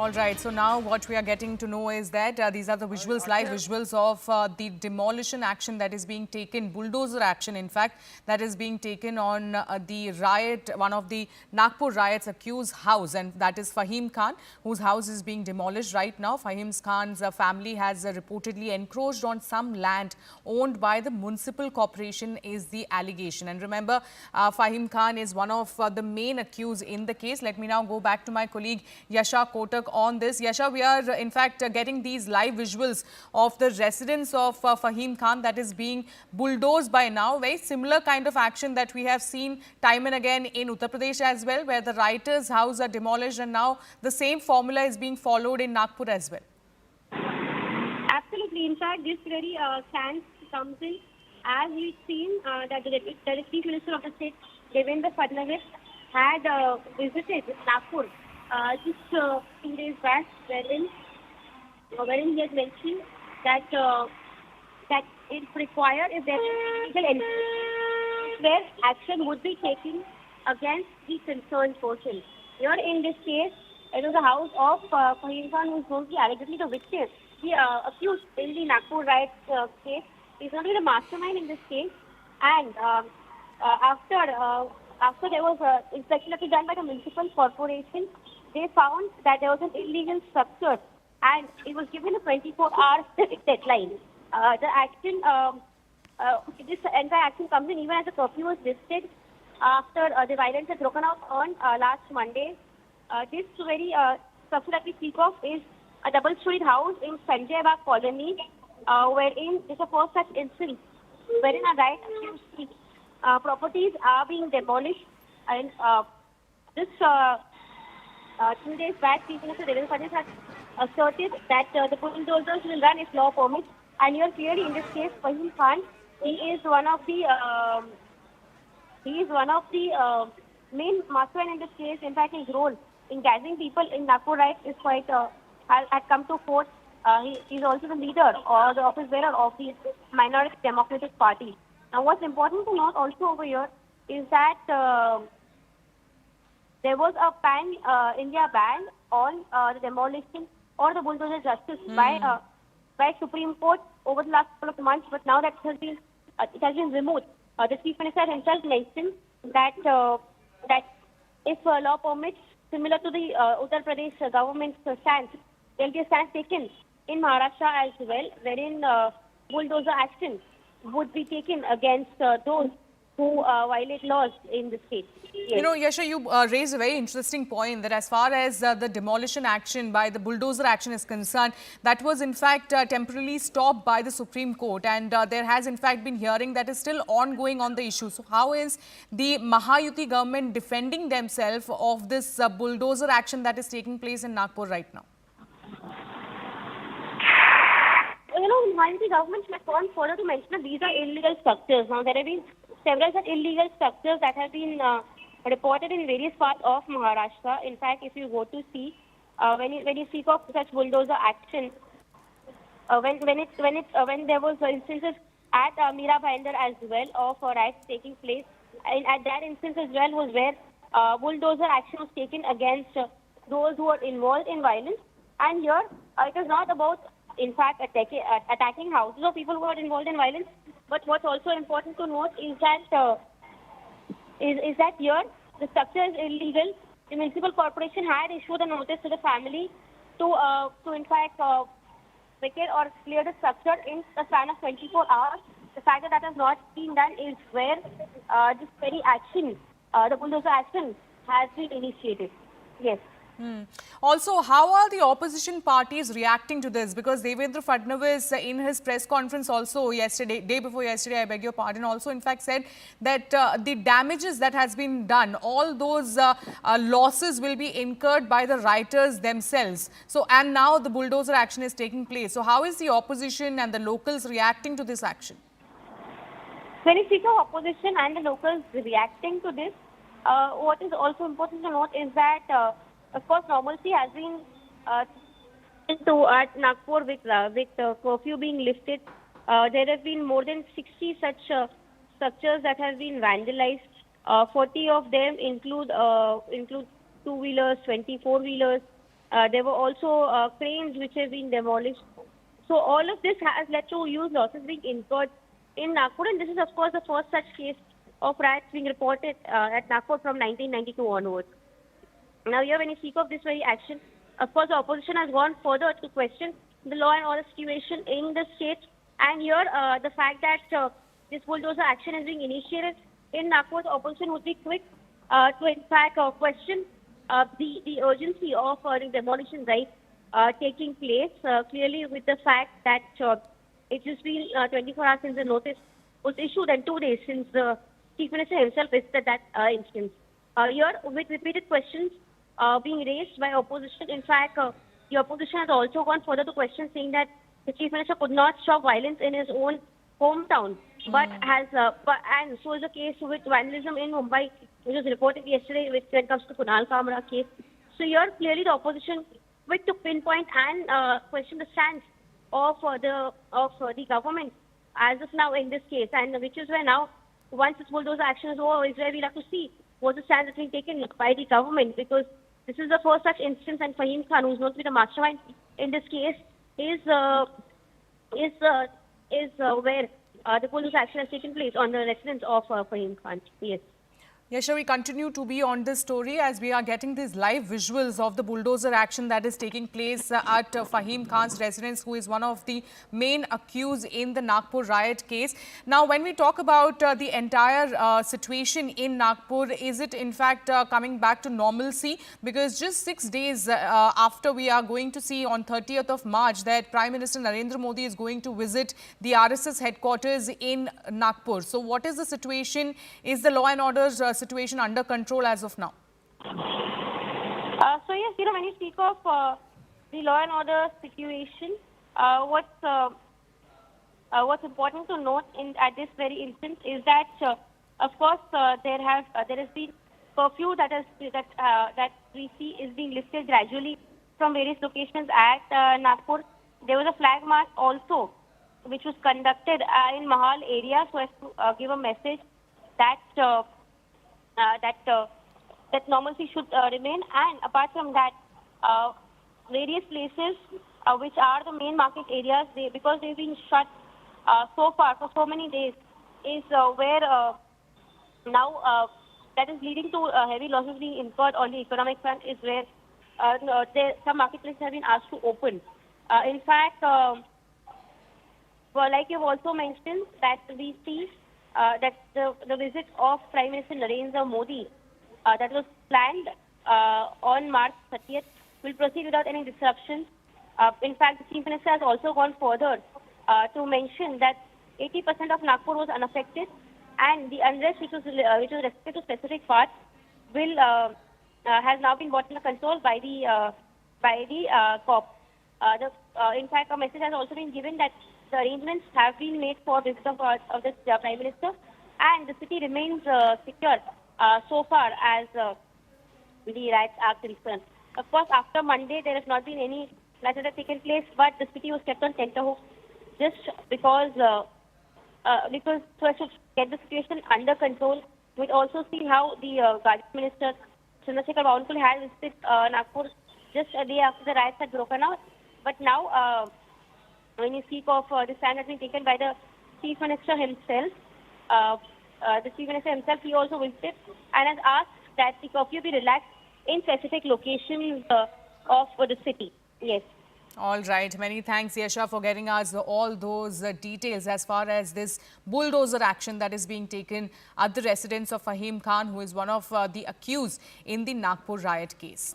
All right, so now what we are getting to know is that these are the visuals, live visuals of the demolition action that is being taken, bulldozer action in fact, that is being taken on the riot, one of the Nagpur riots accused house, and that is Fahim Khan, whose house is being demolished right now. Fahim Khan's family has reportedly encroached on some land owned by the Municipal Corporation is the allegation. And remember, Fahim Khan is one of the main accused in the case. Let me now go back to my colleague Yasha Kotak on this. Yasha, we are in fact getting these live visuals of the residence of Fahim Khan that is being bulldozed by now. Very similar kind of action that we have seen time and again in Uttar Pradesh as well, where the rioters' house are demolished, and now the same formula is being followed in Nagpur as well. Absolutely. In fact, this very chance comes in as we've seen that the Chief Minister of the state, Devendra Fadnavis, had visited Nagpur just 2 days back, wherein he had mentioned that that it's required if there is legal where action would be taken against the concerned person. Here in this case, it was the house of Fahim Khan, who is known to be allegedly the victim. The accused in the Nagpur riot case is only the mastermind in this case, and after there was inspection that was done by the Municipal Corporation, they found that there was an illegal structure and it was given a 24-hour deadline. The action, this entire action comes in even as the curfew was lifted after the violence had broken out on last Monday. This very structure that we speak of is a double-storied house in Sanjay Bagh colony, wherein it's the first such instance wherein a right accused properties are being demolished, and this 2 days back, Chief Minister Devendra Fadnavis has asserted that the bulldozers will run if law permits. And here clearly in this case, Fahim Khan, he is one of the main mastermind in this case. In fact, his role in gathering people in Nagpur riot is quite had come to force. He is also the leader or the office bearer of the Minority Democratic Party. Now, what's important to note also over here is that there was a pan-India ban on the demolition or the bulldozer justice by Supreme Court over the last couple of months, but now that it has been removed. The Chief Minister himself mentioned that that if law permits, similar to the Uttar Pradesh government's stance, there will be a stance taken in Maharashtra as well, wherein bulldozer action would be taken against those who violate laws in this case. Yes. You know, Yasha, you raised a very interesting point that as far as the demolition action by the bulldozer action is concerned, that was in fact temporarily stopped by the Supreme Court, and there has in fact been hearing that is still ongoing on the issue. So how is the Mahayuti government defending themselves of this bulldozer action that is taking place in Nagpur right now? You know, Mahayuti government has gone further to mention that these are illegal structures. Now, there have been several such illegal structures that have been reported in various parts of Maharashtra. In fact, if you go to see, when you speak of such bulldozer action, when there was instances at Mira Bhayandar as well of riots taking place, and at that instance as well was where bulldozer action was taken against those who were involved in violence. And here, it is not about, in fact, attacking houses of people who are involved in violence. But what's also important to note is that here the structure is illegal. The Municipal Corporation had issued a notice to the family to in fact vacate or clear the structure in the span of 24 hours. The fact that has not been done is where this very action, the bulldozer action, has been initiated. Yes. Also, how are the opposition parties reacting to this? Because Devendra Fadnavis in his press conference also yesterday, day before yesterday, I beg your pardon, also in fact said that the damages that has been done, all those losses will be incurred by the rioters themselves. So, and now the bulldozer action is taking place. So, how is the opposition and the locals reacting to this action? When you speak of opposition and the locals reacting to this, what is also important to note is that of course, normalcy has been at Nagpur with curfew being lifted. There have been more than 60 such structures that have been vandalized. 40 of them include two-wheelers, 24-wheelers. There were also cranes which have been demolished. So all of this has led to huge losses being incurred in Nagpur, and this is of course the first such case of riots being reported at Nagpur from 1992 onwards. Now here, when you speak of this very action, of course the opposition has gone further to question the law and order situation in the state, and here the fact that this bulldozer action is being initiated in Nagpur, the opposition would be quick to in fact question the urgency of the demolition taking place, clearly with the fact that it's just been 24 hours since the notice was issued and 2 days since the Chief Minister himself visited that instance. Here, with repeated questions being raised by opposition, in fact, the opposition has also gone further to question, saying that the Chief Minister could not stop violence in his own hometown, but has, and so is the case with vandalism in Mumbai, which was reported yesterday when it comes to Kunal Kamra case. So here, clearly the opposition quick to pinpoint and question the stance of the government as of now in this case, and which is where now, once this bulldozer action is over, is where we'll have to see what the stance that's being taken by the government, because this is the first such instance, and Fahim Khan, who's known to be the mastermind in this case, is where the bulldozer action has taken place on the residence of Fahim Khan. Yes. Yasha, we continue to be on this story as we are getting these live visuals of the bulldozer action that is taking place at Fahim Khan's residence, who is one of the main accused in the Nagpur riot case. Now, when we talk about the entire situation in Nagpur, is it in fact coming back to normalcy? Because just 6 days after, we are going to see on 30th of March that Prime Minister Narendra Modi is going to visit the RSS headquarters in Nagpur. So what is the situation? Is the law and order situation under control as of now? So yes, when you speak of the law and order situation, what's important to note at this very instance is that, of course, there has been curfew that we see is being lifted gradually from various locations at Nagpur. There was a flag march also, which was conducted in Mahal area, so as to give a message that that normalcy should remain. And apart from that, various places which are the main market areas, because they've been shut so far for so many days, is where now that is leading to heavy losses being incurred on the economic front, is where some marketplaces have been asked to open. In fact, like you've also mentioned, that we see that the visit of Prime Minister Narendra Modi that was planned on March 30th will proceed without any disruptions. In fact, the Chief Minister has also gone further to mention that 80% of Nagpur was unaffected, and the unrest which was restricted to specific parts will has now been brought under control by the COP. In fact, a message has also been given that the arrangements have been made for visit of the Prime Minister, and the city remains secure so far as the riots are concerned. Of course, after Monday, there has not been any riots that have taken place, but the city was kept on tenterhooks just because so as to get the situation under control. We'll also see how the Guardian Minister Chandrasekhar Bawankul had visited Nagpur just a day after the riots had broken out. But now, when you speak of the stand that's been taken by the Chief Minister himself, he also visited and has asked that the curfew be relaxed in specific locations of the city. Yes. All right. Many thanks, Yasha, for getting us all those details as far as this bulldozer action that is being taken at the residence of Fahim Khan, who is one of the accused in the Nagpur riot case.